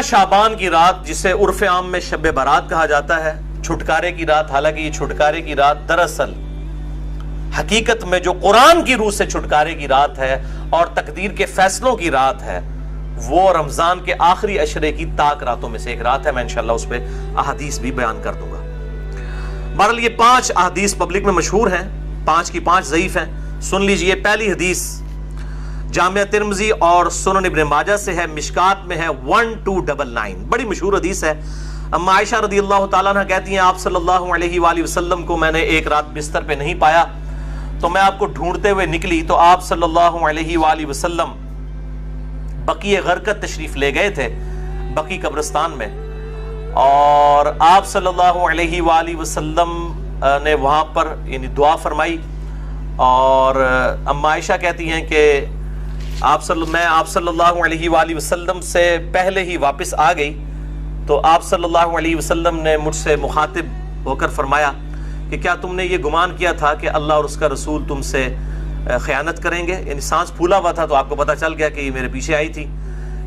شعبان کی رات جسے عرف عام میں شب برات کہا جاتا ہے، چھٹکارے کی رات، حالانکہ یہ چھٹکارے کی رات دراصل حقیقت میں جو قرآن کی روح سے چھٹکارے کی رات ہے اور تقدیر کے فیصلوں کی رات ہے، وہ رمضان کے آخری عشرے کی تاک راتوں میں سے ایک رات ہے۔ میں انشاءاللہ اس پہ احادیث بھی بیان کر دوں گا۔ بہرحال یہ 5 احادیث پبلک میں مشہور ہیں، 5 کی 5 ضعیف ہیں۔ سن لیجئے، پہلی حدیث جامعہ ترمذی اور سنن ابن ماجہ سے ہے، مشکات میں ہے 1299، بڑی مشہور حدیث ہے۔ اما عائشہ رضی اللہ تعالیٰ عنہ کہتی ہیں آپ صلی اللہ علیہ وآلہ وسلم کو میں نے ایک رات بستر پہ نہیں پایا تو میں آپ کو ڈھونڈتے ہوئے نکلی تو آپ صلی اللہ علیہ وآلہ وسلم بقیع غرقد تشریف لے گئے تھے، بقیع قبرستان میں، اور آپ صلی اللہ علیہ وآلہ وسلم نے وہاں پر یعنی دعا فرمائی، اور اما عائشہ کہتی ہیں کہ میں آپ صلی اللہ علیہ وآلہ وسلم سے پہلے ہی واپس آ گئی تو آپ صلی اللہ علیہ وسلم نے مجھ سے مخاطب ہو کر فرمایا کہ کیا تم نے یہ گمان کیا تھا کہ اللہ اور اس کا رسول تم سے خیانت کریں گے؟ یعنی سانس پھولا ہوا تھا تو آپ کو پتہ چل گیا کہ یہ میرے پیچھے آئی تھی،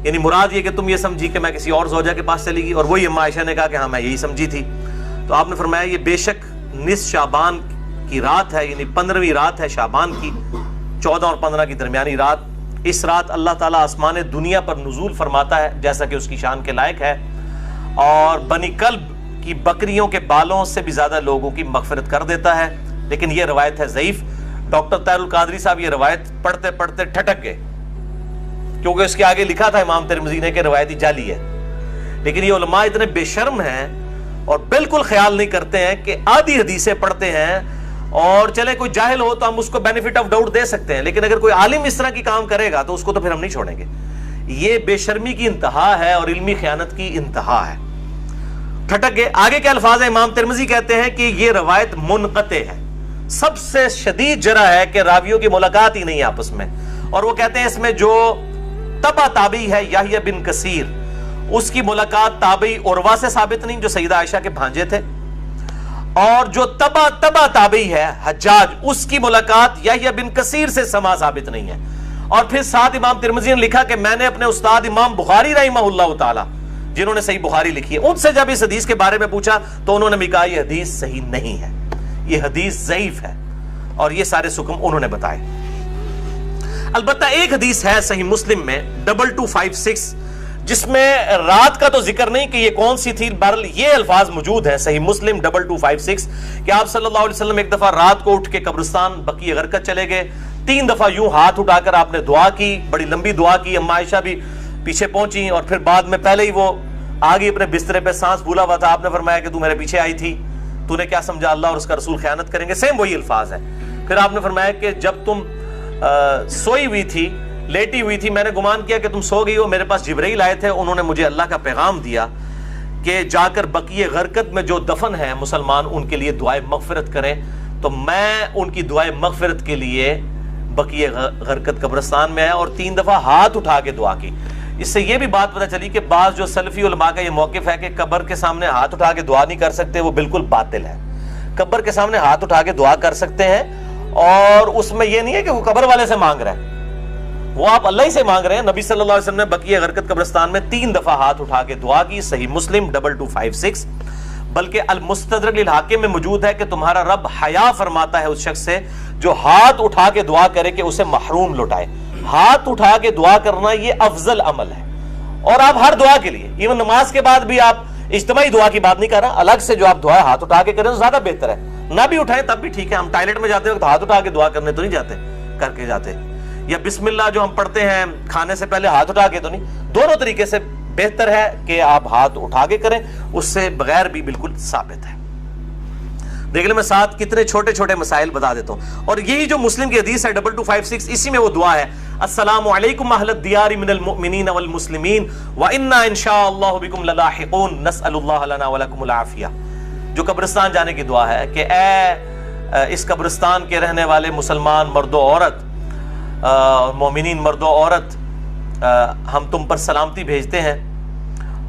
یعنی مراد یہ کہ تم یہ سمجھی کہ میں کسی اور زوجہ کے پاس چلی گئی، اور وہی اما عائشہ نے کہا کہ ہاں میں یہی سمجھی تھی۔ تو آپ نے فرمایا یہ بے شک نصف شعبان کی رات ہے، یعنی 15ویں رات ہے شعبان کی، 14 اور 15 کی درمیانی رات۔ اس رات اللہ تعالیٰ آسمان دنیا پر نزول فرماتا ہے جیسا کہ اس کی شان کے لائق ہے، اور بنی کلب کی بکریوں کے بالوں سے بھی زیادہ لوگوں کی مغفرت کر دیتا ہے۔ لیکن یہ روایت ہے ضعیف۔ ڈاکٹر طاہر القادری صاحب یہ روایت پڑھتے پڑھتے ٹھٹک گئے، کیونکہ اس کے آگے لکھا تھا امام ترمذی نے کہ روایتی جعلی ہے۔ لیکن یہ علماء اتنے بے شرم ہیں اور بالکل خیال نہیں کرتے ہیں کہ آدھی حدیثیں پڑھتے ہیں، اور چلے کوئی جاہل ہو تو ہم اس کو بینیفٹ آف ڈاؤٹ دے سکتے ہیں، لیکن اگر کوئی عالم اس طرح کی کام کرے گا تو اس کو تو پھر ہم نہیں چھوڑیں گے۔ یہ بے شرمی کی انتہا ہے اور علمی خیانت کی انتہا ہے۔ ٹھٹک گئے۔ آگے کے الفاظ ہیں، امام ترمذی کہتے ہیں کہ یہ روایت منقطع ہے، سب سے شدید جرح ہے کہ راویوں کی ملاقات ہی نہیں آپس میں، اور وہ کہتے ہیں اس میں جو تبع تابعی ہے یحییٰ بن کثیر، اس کی ملاقات تابعی عروہ سے ثابت نہیں جو سیدہ عائشہ کے بھانجے تھے، اور جو تبع تابعی ہے حجاج، اس کی ملاقات یحییٰ بن کثیر سے سما ثابت نہیں ہے۔ اور پھر ساتھ امام ترمذی نے لکھا کہ میں نے اپنے استاد امام بخاری رحمہ اللہ تعالی، جنہوں نے صحیح بخاری لکھی ہے، ان سے جب اس حدیث کے بارے میں پوچھا تو انہوں نے بھی کہا یہ حدیث صحیح نہیں ہے، یہ حدیث ضعیف ہے، اور یہ سارے حکم انہوں نے بتائے۔ البتہ ایک حدیث ہے صحیح مسلم میں 2256 جس میں رات کا تو ذکر نہیں کہ یہ کون سی تھی، بہرحال یہ الفاظ موجود ہیں صحیح مسلم 2256 کہ آپ صلی اللہ علیہ وسلم ایک دفعہ رات کو اٹھ کے قبرستان بقیع غرقد چلے گئے، 3 دفعہ یوں ہاتھ اٹھا کر آپ نے دعا کی، بڑی لمبی دعا کی، اما عائشہ بھی پیچھے پہنچی، اور پھر بعد میں پہلے ہی وہ آگے اپنے بسترے پہ سانس بھولا ہوا تھا، آپ نے فرمایا کہ تو میرے پیچھے آئی تھی، تو نے کیا سمجھا اللہ اور اس کا رسول خیانت کریں گے؟ سیم وہی الفاظ ہے۔ پھر آپ نے فرمایا کہ جب تم سوئی ہوئی تھی، لیٹی ہوئی تھی، میں نے گمان کیا کہ تم سو گئی ہو، میرے پاس جبرائیل آئے تھے، انہوں نے مجھے اللہ کا پیغام دیا کہ جا کر بقیع غرقد میں جو دفن ہیں مسلمان ان کے لیے دعائے مغفرت کریں، تو میں ان کی دعائے مغفرت کے لیے بقیع غرقد قبرستان میں آیا اور 3 دفعہ ہاتھ اٹھا کے دعا کی۔ اس سے یہ بھی بات پتہ چلی کہ بعض جو سلفی علماء کا یہ موقف ہے کہ قبر کے سامنے ہاتھ اٹھا کے دعا نہیں کر سکتے، وہ بالکل باطل ہے۔ قبر کے سامنے ہاتھ اٹھا کے دعا کر سکتے ہیں، اور اس میں یہ نہیں ہے کہ وہ قبر والے سے مانگ رہے ہیں، وہ آپ اللہ ہی سے مانگ رہے ہیں۔ نبی صلی اللہ علیہ وسلم نے بقیع غرقد قبرستان میں 3 دفعہ ہاتھ اٹھا کے دعا کی، صحیح مسلم 2256۔ بلکہ المستدرک للحاکم میں موجود ہے کہ تمہارا رب حیا فرماتا ہے اس شخص سے جو ہاتھ اٹھا کے دعا کرے کہ اسے محروم لوٹائے۔ ہاتھ اٹھا کے دعا کرنا یہ افضل عمل ہے، اور آپ ہر دعا کے لیے، ایون نماز کے بعد بھی آپ اجتماعی دعا کی بات نہیں کر رہا، الگ سے جو آپ دعا ہاتھ اٹھا کے کریں تو زیادہ بہتر ہے، نہ بھی اٹھائیں تب بھی ٹھیک ہے۔ ہم ٹائلٹ میں جاتے ہیں تو ہاتھ اٹھا کے دعا کرنے تو نہیں جاتے، کر کے جاتے، یا بسم اللہ جو ہم پڑھتے ہیں کھانے سے پہلے ہاتھ اٹھا کے تو نہیں، دونوں طریقے سے بہتر ہے کہ آپ ہاتھ اٹھا کے کریں، اس سے بغیر بھی بالکل ثابت ہے۔ دیکھ لیں میں ساتھ کتنے چھوٹے چھوٹے مسائل بتا دیتا ہوں، اور یہی جو مسلم کی حدیث ہے 2256 اسی میں وہ دعا ہے، السلام علیکم اہل الدیار من المؤمنین والمسلمین وإنا ان شاء اللہ بکم للاحقون نسأل اللہ لنا ولکم العافیہ، جو قبرستان جانے کی دعا ہے کہ اے اس قبرستان کے رہنے والے مسلمان مرد و عورت، مومنین مرد و عورت، ہم تم پر سلامتی بھیجتے ہیں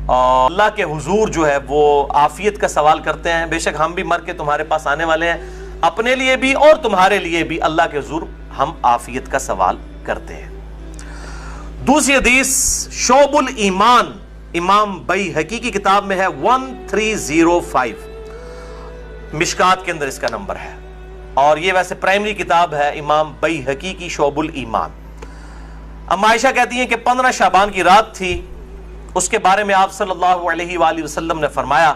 اور اللہ کے حضور جو ہے وہ عافیت کا سوال کرتے ہیں، بے شک ہم بھی مر کے تمہارے پاس آنے والے ہیں، اپنے لیے بھی اور تمہارے لیے بھی اللہ کے حضور ہم عافیت کا سوال کرتے ہیں۔ دوسری حدیث شعب الایمان امام بیہقی کی کتاب میں ہے 1305، مشکات کے اندر اس کا نمبر ہے، اور یہ ویسے پرائمری کتاب ہے امام بیہقی کی شعب الایمان۔ اما عائشہ کہتی ہیں کہ 15 شعبان کی رات تھی، اس کے بارے میں آپ صلی اللہ علیہ وآلہ وسلم نے فرمایا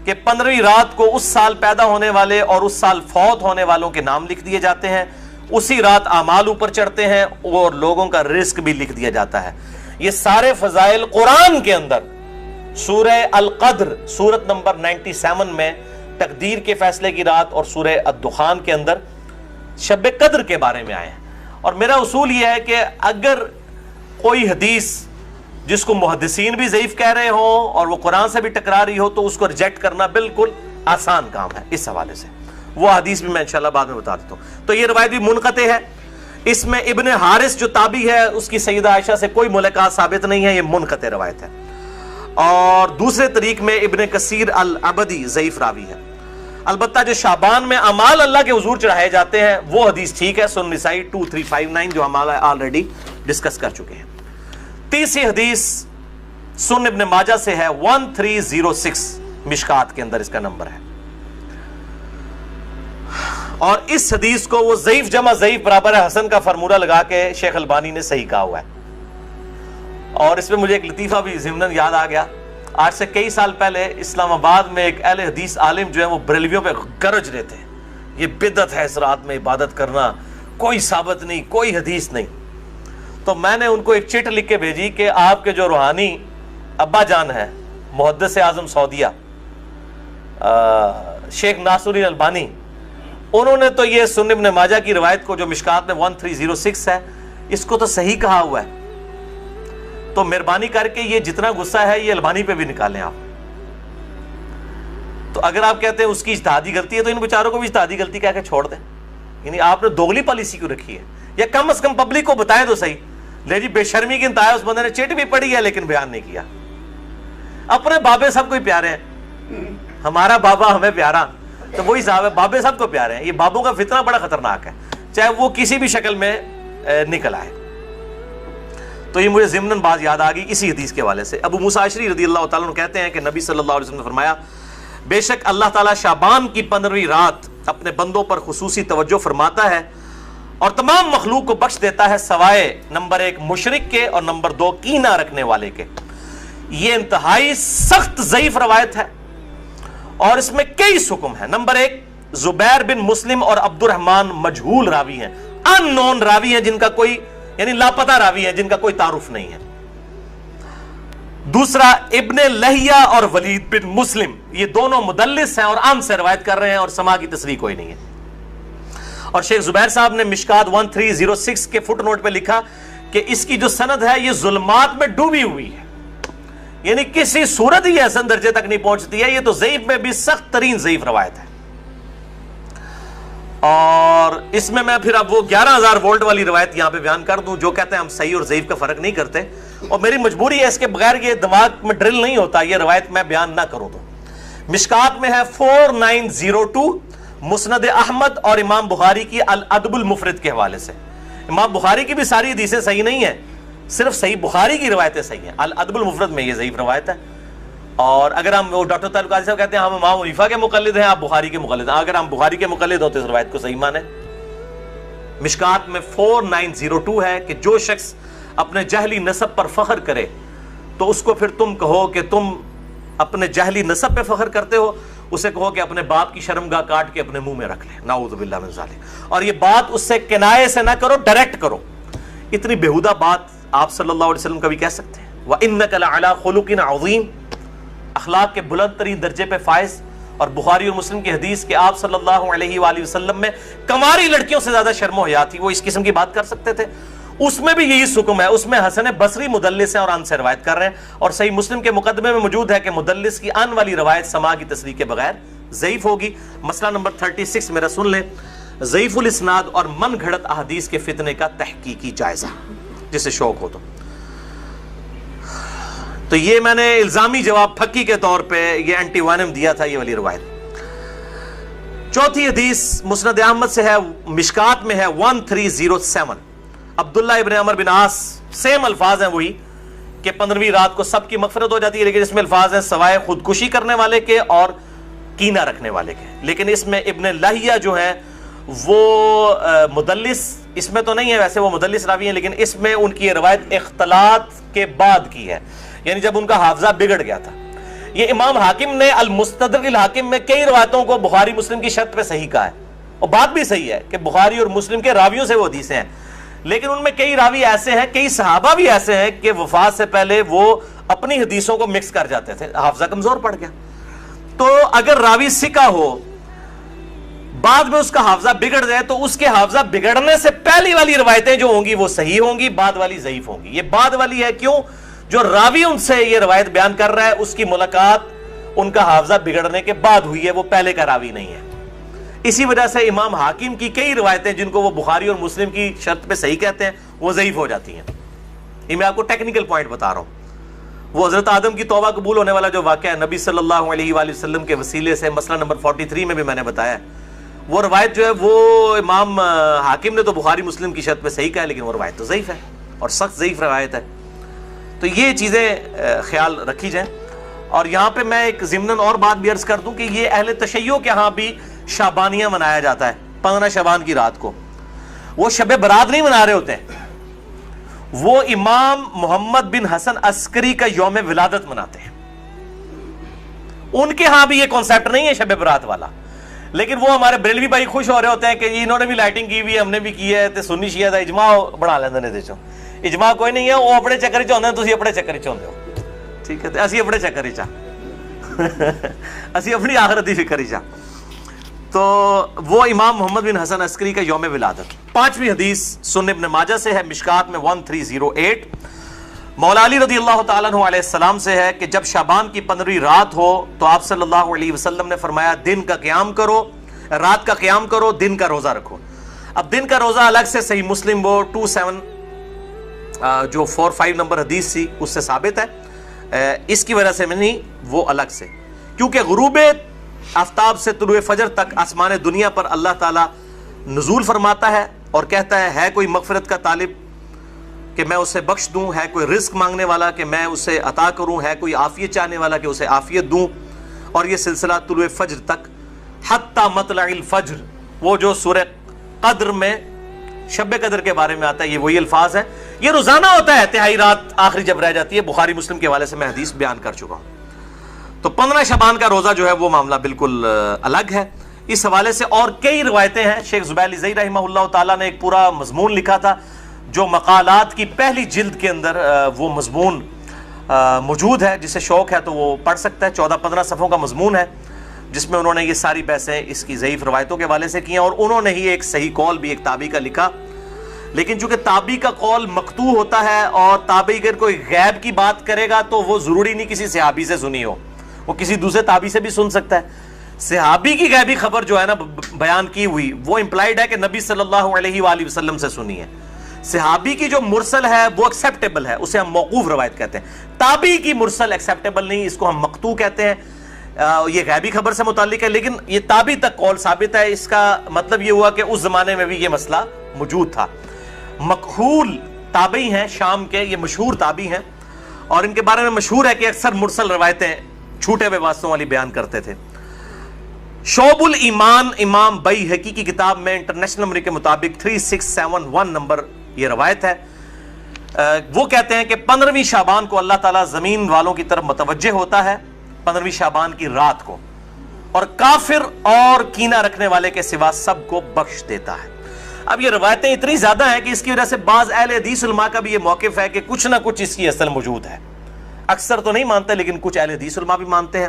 کہ 15ویں رات کو اس سال پیدا ہونے والے اور اس سال فوت ہونے والوں کے نام لکھ دیے جاتے ہیں، اسی رات اعمال اوپر چڑھتے ہیں اور لوگوں کا رزق بھی لکھ دیا جاتا ہے۔ یہ سارے فضائل قرآن کے اندر سورہ القدر سورت نمبر 97 میں تقدیر کے فیصلے کی رات اور سورہ الدخان کے اندر شب قدر کے بارے میں آئے ہیں۔ اور میرا اصول یہ ہے کہ اگر کوئی حدیث جس کو محدثین بھی ضعیف کہہ رہے ہوں اور وہ قرآن سے بھی ٹکرا رہی ہو تو اس کو ریجیکٹ کرنا بالکل آسان کام ہے اس حوالے سے، وہ حدیث بھی میں انشاءاللہ بعد میں بتا دیتا ہوں۔ تو یہ روایت بھی منقطع ہے، اس میں ابن حارث جو تابعی ہے اس کی سیدہ عائشہ سے کوئی ملاقات ثابت نہیں ہے، یہ منقطع روایت ہے۔ اور دوسرے طریق میں ابن کثیر العبدی ضعیف راوی ہے۔ البتہ جو شعبان میں اعمال اللہ کے حضور چڑھائے جاتے ہیں وہ حدیث ٹھیک ہے، سنن نسائی 2359 جو ہم آلریڈی ڈسکس کر چکے ہیں۔ تیسری حدیث سنن ابن ماجہ سے ہے 1306، مشکات کے اندر اس کا نمبر ہے، اور اس حدیث کو وہ ضعیف جمع ضعیف برابر ہے حسن کا فارمولہ لگا کے شیخ البانی نے صحیح کہا ہوا ہے۔ اور اس میں مجھے ایک لطیفہ بھی ضمناً یاد آ گیا، آج سے کئی سال پہلے اسلام آباد میں ایک اہل حدیث عالم جو ہے وہ بریلویوں پہ گرج رہے تھے، یہ بدعت ہے اس رات میں عبادت کرنا، کوئی ثابت نہیں، کوئی حدیث نہیں۔ تو میں نے ان کو ایک چٹ لکھ کے بھیجی کہ آپ کے جو روحانی ابا جان ہے محدث اعظم سعودیہ شیخ ناصر الدین البانی، انہوں نے تو یہ سنن ابن ماجہ کی روایت کو جو مشکات میں 1306 ہے اس کو تو صحیح کہا ہوا ہے، تو مہربانی کر کے یہ جتنا غصہ ہے یہ البانی پہ بھی نکالیں آپ۔ تو اگر آپ کہتے ہیں اس کی اجتہادی غلطی ہے تو ان بیچاروں کو بھی اجتہادی غلطی کہہ کے چھوڑ دیں، یعنی آپ نے دوگلی پالیسی کیوں رکھی ہے؟ یا کم از کم پبلک کو بتائیں تو صحیح۔ لے جی بے شرمی کی انتہا، اس بندے نے چٹ بھی پڑھی ہے لیکن بیان نہیں کیا۔ اپنے بابے سب کو ہی پیارے ہیں، ہمارا بابا ہمیں پیارا تو وہی صاحب ہے، بابے سب کو پیارے ہیں۔ یہ بابوں کا فتنہ بڑا خطرناک ہے، چاہے وہ کسی بھی شکل میں نکل آئے۔ تو یہ مجھے ضمناً بات یاد آ گئی اسی حدیث کے حوالے سے۔ ابو موسیٰ اشعری رضی اللہ تعالیٰ عنہ کہتے ہیں کہ نبی صلی اللہ علیہ وسلم نے فرمایا، بے شک اللہ تعالیٰ شعبان کی 15ویں رات اپنے بندوں پر خصوصی توجہ فرماتا ہے اور تمام مخلوق کو بخش دیتا ہے سوائے نمبر 1 مشرک کے اور نمبر 2 کینہ رکھنے والے کے۔ یہ انتہائی سخت ضعیف روایت ہے اور اس میں کئی حکم ہیں۔ نمبر 1 زبیر بن مسلم اور عبد الرحمن مجہول راوی ہیں، ان نون راوی ہیں، جن کا کوئی یعنی لاپتہ راوی ہیں، جن کا کوئی تعارف نہیں ہے۔ دوسرا ابن لہیہ اور ولید بن مسلم، یہ دونوں مدلس ہیں اور عام سے روایت کر رہے ہیں اور سما کی تصریح کوئی نہیں ہے۔ اور شیخ زبیر صاحب نے مشکات 1306 کے فٹ نوٹ پہ لکھا کہ اس کی جو سند ہے یہ ظلمات میں ڈوبی ہوئی ہے، یعنی کسی صورت ہی حسن درجے تک نہیں پہنچتی ہے، یہ تو ضعیف میں بھی سخت ترین ضعیف روایت ہے۔ اور اس میں پھر اب وہ 11,000 وولٹ والی روایت یہاں پہ بیان کر دوں جو کہتے ہیں ہم صحیح اور ضعیف کا فرق نہیں کرتے، اور میری مجبوری ہے، اس کے بغیر یہ دماغ میں ڈرل نہیں ہوتا یہ روایت میں بیان نہ کروں تو۔ مشکات میں ہے 4902 مسند احمد اور امام بخاری کی الادب المفرد کے حوالے سے۔ امام بخاری کی بھی ساری حدیثیں صحیح نہیں ہیں، صرف صحیح بخاری کی روایتیں صحیح ہیں، الادب المفرد میں یہ ضعیف روایت ہے۔ اور اگر ہم وہ ڈاکٹر تعلق قاضی صاحب کہتے ہیں ہم امام حنیفہ کے مقلد ہیں، آپ بخاری کے مقلد ہیں، اگر ہم بخاری کے مقلد ہوتے اس روایت کو صحیح مانیں۔ مشکات میں 4902 ہے کہ جو شخص اپنے جہلی نسب پر فخر کرے تو اس کو پھر تم کہو کہ تم اپنے جہلی نسب پہ فخر کرتے ہو، اسے کہو کہ اپنے باپ کی شرمگاہ کاٹ کے اپنے منہ میں رکھ لے، نعوذ باللہ من ذالک۔ اور یہ بات اس سے کنایے سے نہ کرو، ڈائریکٹ کرو۔ اتنی بےہودہ بات آپ صلی اللہ علیہ وسلم کبھی کہہ سکتے ہیں؟ وَإِنَّكَ لَعَلَىٰ خُلُقٍ عَظِيمٍ، اخلاق کے بلند ترین درجے پہ فائز۔ اور بخاری اور مسلم کی حدیث کہ آپ صلی اللہ علیہ وآلہ وسلم میں کنواری لڑکیوں سے زیادہ شرم و حیا تھی، وہ اس قسم کی بات کر سکتے تھے؟ اس میں بھی یہی حکم ہے، اس میں حسن بصری مدلس ہیں اور ان سے روایت کر رہے ہیں، اور صحیح مسلم کے مقدمے میں موجود ہے کہ مدلس کی ان والی روایت سما کی تصریح کے بغیر ضعیف ہوگی۔ مسئلہ نمبر 36 میرا سن لیں، ضعیف الاسناد اور من گھڑت احادیث کے فتنے کا تحقیقی جائزہ، جسے شوق ہو تو یہ میں نے الزامی جواب پھکی کے طور پہ یہ اینٹی وانم دیا تھا، یہ والی روایت۔ چوتھی حدیث مسند احمد سے ہے، مشکات میں ہے 1307، عبداللہ ابن عمر بن عاص، سیم الفاظ ہیں وہی کہ 15ویں رات کو سب کی مغفرت ہو جاتی ہے، لیکن اس میں الفاظ ہیں سوائے خودکشی کرنے والے کے اور کینہ رکھنے والے کے. لیکن اس میں ابن لہیہ جو ہیں وہ مدلس اس میں تو نہیں ہے، ویسے وہ مدلس راوی ہیں، لیکن اس میں ان کی یہ روایت اختلاط کے بعد کی ہے، یعنی جب ان کا حافظہ بگڑ گیا تھا. یہ امام حاکم نے المستدرک الحاکم میں کئی روایتوں کو بخاری مسلم کی شرط پہ صحیح کہا ہے، اور بات بھی صحیح ہے کہ بخاری اور مسلم کے راویوں سے وہ حدیثیں ہیں، لیکن ان میں کئی راوی ایسے ہیں، کئی صحابہ بھی ایسے ہیں کہ وفات سے پہلے وہ اپنی حدیثوں کو مکس کر جاتے تھے، حافظہ کمزور پڑ گیا. تو اگر راوی ثقہ ہو بعد میں اس کا حافظہ بگڑ جائے تو اس کے حافظہ بگڑنے سے پہلی والی روایتیں جو ہوں گی وہ صحیح ہوں گی، بعد والی ضعیف ہوں گی. یہ بعد والی ہے کیوں؟ جو راوی ان سے یہ روایت بیان کر رہا ہے اس کی ملاقات ان کا حافظہ بگڑنے کے بعد ہوئی ہے، وہ پہلے کا راوی نہیں ہے. اسی وجہ سے امام حاکم کی کئی روایتیں جن کو وہ بخاری اور مسلم کی شرط پہ صحیح کہتے ہیں وہ ضعیف ہو جاتی ہیں. یہ میں آپ کو ٹیکنیکل پوائنٹ بتا رہا ہوں. وہ حضرت آدم کی توبہ قبول ہونے والا جو واقعہ ہے نبی صلی اللہ علیہ وآلہ وسلم کے وسیلے سے، مسئلہ نمبر 43 میں بھی میں نے بتایا ہے، وہ روایت جو ہے وہ امام حاکم نے تو بخاری مسلم کی شرط پہ صحیح کہا ہے، لیکن وہ روایت تو ضعیف ہے اور سخت ضعیف روایت ہے. تو یہ چیزیں خیال رکھی جائیں. اور یہاں پہ میں ایک ضمناً اور بات بھی عرض کر دوں کہ یہ اہل تشیع کے ہاں بھی شعبانیہ منایا جاتا ہے 15 شعبان کی رات کو. وہ شب برات نہیں منا رہے ہوتے ہیں، وہ امام محمد بن حسن عسکری کا یوم ولادت مناتے ہیں. ان کے ہاں بھی یہ کانسیپٹ نہیں ہے شب برات والا، لیکن وہ ہمارے بریلوی بھائی خوش ہو رہے ہوتے ہیں کہ انہوں نے بھی لائٹنگ کی ہوئی ہے، ہم نے بھی کی ہے، تے سنی شیعہ دا اجماع بنا لیندے نے. دیکھو اجماع کوئی نہیں ہے، وہ اپنے چکر چ ہوندے، تسی اپنے چکر چ ہوندے ہو. ٹھیک ہے، اسی اپنے چکر چ اسی اپنی آخرت دی فکر چ. تو وہ امام محمد بن حسن عسکری کا یوم ولادت. 5ویں حدیث سنن ابن ماجہ سے ہے، مشکات میں 1308. مولا علی رضی اللہ تعالیٰ عنہ علیہ السلام سے ہے کہ جب شعبان کی 15ویں رات ہو تو آپ صلی اللہ علیہ وسلم نے فرمایا دن کا قیام کرو، رات کا قیام کرو، دن کا روزہ رکھو. اب دن کا روزہ الگ سے صحیح مسلم وہ 45 نمبر حدیث تھی اس سے ثابت ہے، اس کی وجہ سے میں نہیں، وہ الگ سے، کیونکہ غروب آفتاب سے طلوع فجر تک آسمان دنیا پر اللہ تعالیٰ نزول فرماتا ہے اور کہتا ہے کوئی مغفرت کا طالب کہ میں اسے بخش دوں، ہے کوئی رزق مانگنے والا کہ میں اسے عطا کروں، ہے کوئی عافیت چاہنے والا کہ اسے عافیت دوں. اور یہ سلسلہ طلوع فجر تک حتی مطلع الفجر، وہ جو سورہ قدر میں شب قدر کے بارے میں آتا ہے، یہ وہی الفاظ ہیں. یہ روزانہ ہوتا ہے، تہائی رات آخری جب رہ جاتی ہے. بخاری مسلم کے حوالے سے میں حدیث بیان کر چکا ہوں. تو 15 شعبان کا روزہ جو ہے وہ معاملہ بالکل الگ ہے. اس حوالے سے اور کئی روایتیں ہیں. شیخ زبیر علی زئی رحمہ اللہ تعالیٰ نے ایک پورا مضمون لکھا تھا جو مقالات کی پہلی جلد کے اندر وہ مضمون موجود ہے، جسے شوق ہے تو وہ پڑھ سکتا ہے. 14-15 صفحوں کا مضمون ہے جس میں انہوں نے یہ ساری بحثیں اس کی ضعیف روایتوں کے حوالے سے کی ہیں، اور انہوں نے ہی ایک صحیح قول بھی ایک تابعی کا لکھا. لیکن چونکہ تابعی کا قول مقطوع ہوتا ہے اور تابعی اگر کوئی غیب کی بات کرے گا تو وہ ضروری نہیں کسی صحابی سے سنی ہو، وہ کسی دوسرے تابعی سے بھی سن سکتا ہے. صحابی کی غیبی خبر جو ہے نا بیان کی ہوئی وہ امپلائڈ ہے کہ نبی صلی اللہ علیہ وآلہ وسلم سے سنی ہے. صحابی کی جو مرسل ہے وہ ایکسیپٹیبل ہے، اسے ہم موقوف روایت کہتے ہیں. تابعی کی مرسل ایکسیپٹیبل نہیں، اس کو ہم مقطوع کہتے ہیں. یہ غیبی خبر سے متعلق ہے، لیکن یہ تابعی تک قول ثابت ہے. اس کا مطلب یہ ہوا کہ اس زمانے میں بھی یہ مسئلہ موجود تھا. مکحول تابعی ہیں شام کے، یہ مشہور تابعی ہیں، اور ان کے بارے میں مشہور ہے کہ اکثر مرسل روایتیں چھوٹے ہوئے واسطوں والی بیان کرتے تھے. شعب الایمان امام بیہقی کی کتاب میں انٹرنیشنل نمبر کے مطابق 3671 نمبر یہ روایت ہے. وہ کہتے ہیں کہ 15ویں شعبان کو اللہ تعالیٰ زمین والوں کی طرف متوجہ ہوتا ہے 15ویں شعبان کی رات کو، اور کافر اور کینہ رکھنے والے کے سوا سب کو بخش دیتا ہے. اب یہ روایتیں اتنی زیادہ ہیں کہ اس کی وجہ سے بعض اہل حدیث علماء کا بھی یہ موقف ہے کہ کچھ نہ کچھ اس کی اصل موجود ہے. اکثر تو نہیں مانتے لیکن کچھ اہل حدیث علماء بھی مانتے ہیں،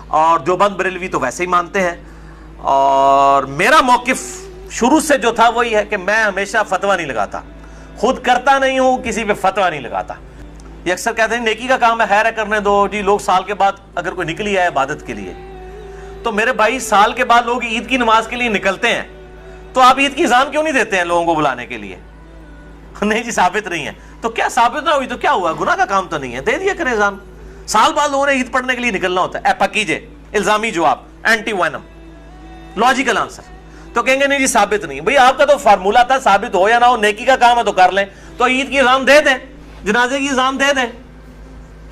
اور دیوبند بریلوی تو ویسے ہی مانتے ہیں. اور میرا موقف شروع سے جو تھا وہی ہے کہ میں ہمیشہ فتویٰ نہیں لگاتا، خود کرتا نہیں ہوں، کسی پہ فتویٰ نہیں لگاتا. یہ اکثر کہتے ہیں نیکی کا کام ہے، خیر ہے کرنے دو جی. لوگ سال کے بعد اگر کوئی نکلی ہے عبادت کے لیے تو میرے بھائی سال کے بعد لوگ عید کی نماز کے لیے نکلتے ہیں، تو آپ عید کی اذان کیوں نہیں دیتے ہیں لوگوں کو بلانے کے لیے؟ نہیں جی ثابت نہیں ہے. تو کیا ثابت نہ ہوئی تو کیا ہوا؟ گناہ کا کام تو نہیں ہے، دے دیا کرے اذان. سال بعد لوگوں نے عید پڑھنے کے لیے نکلنا ہوتا ہے. پکیجے الزامی جواب، اینٹی وینم لاجیکل آنسر. تو کہیں گے نہیں جی ثابت نہیں. بھئی آپ کا تو فارمولہ تھا ثابت ہو یا نہ ہو، نیکی کا کام ہے تو کر لیں. تو عید کی اذان دے دیں، جنازے کی اذان دے دیں،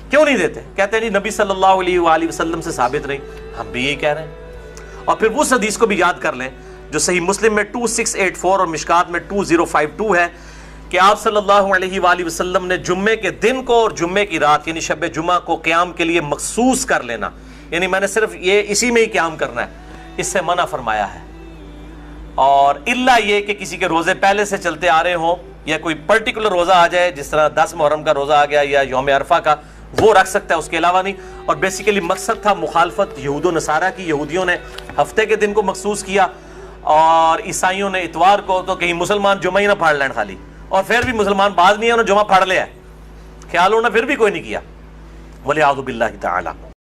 کیوں نہیں دیتے؟ کہتے ہیں جی نبی صلی اللہ علیہ وآلہ وسلم سے ثابت نہیں. ہم بھی یہی کہہ رہے ہیں. اور پھر اس حدیث کو بھی یاد کر لیں جو صحیح مسلم میں 2684 اور مشکات میں 2052 ہے کہ آپ صلی اللہ علیہ وآلہ وسلم نے جمعے کے دن کو اور جمعے کی رات یعنی شب جمعہ کو قیام کے لیے مخصوص کر لینا، یعنی میں نے صرف یہ اسی میں ہی قیام کرنا ہے، اس سے منع فرمایا ہے. اور الا یہ کہ کسی کے روزے پہلے سے چلتے آ رہے ہوں یا کوئی پرٹیکولر روزہ آ جائے، جس طرح 10 محرم کا روزہ آ گیا یا یوم عرفہ کا، وہ رکھ سکتا ہے، اس کے علاوہ نہیں. اور بیسیکلی مقصد تھا مخالفت یہود و نصارہ کی. یہودیوں نے ہفتے کے دن کو مخصوص کیا اور عیسائیوں نے اتوار کو، تو کہیں مسلمان جمعہ ہی نہ پھاڑ لین خالی، اور پھر بھی مسلمان بعد نہیں ہے انہوں نے جمعہ پھاڑ لیا ہے، خیال ہونا پھر بھی کوئی نہیں کیا، وَلِعَوْذُ بِاللَّهِ تَعَالَى.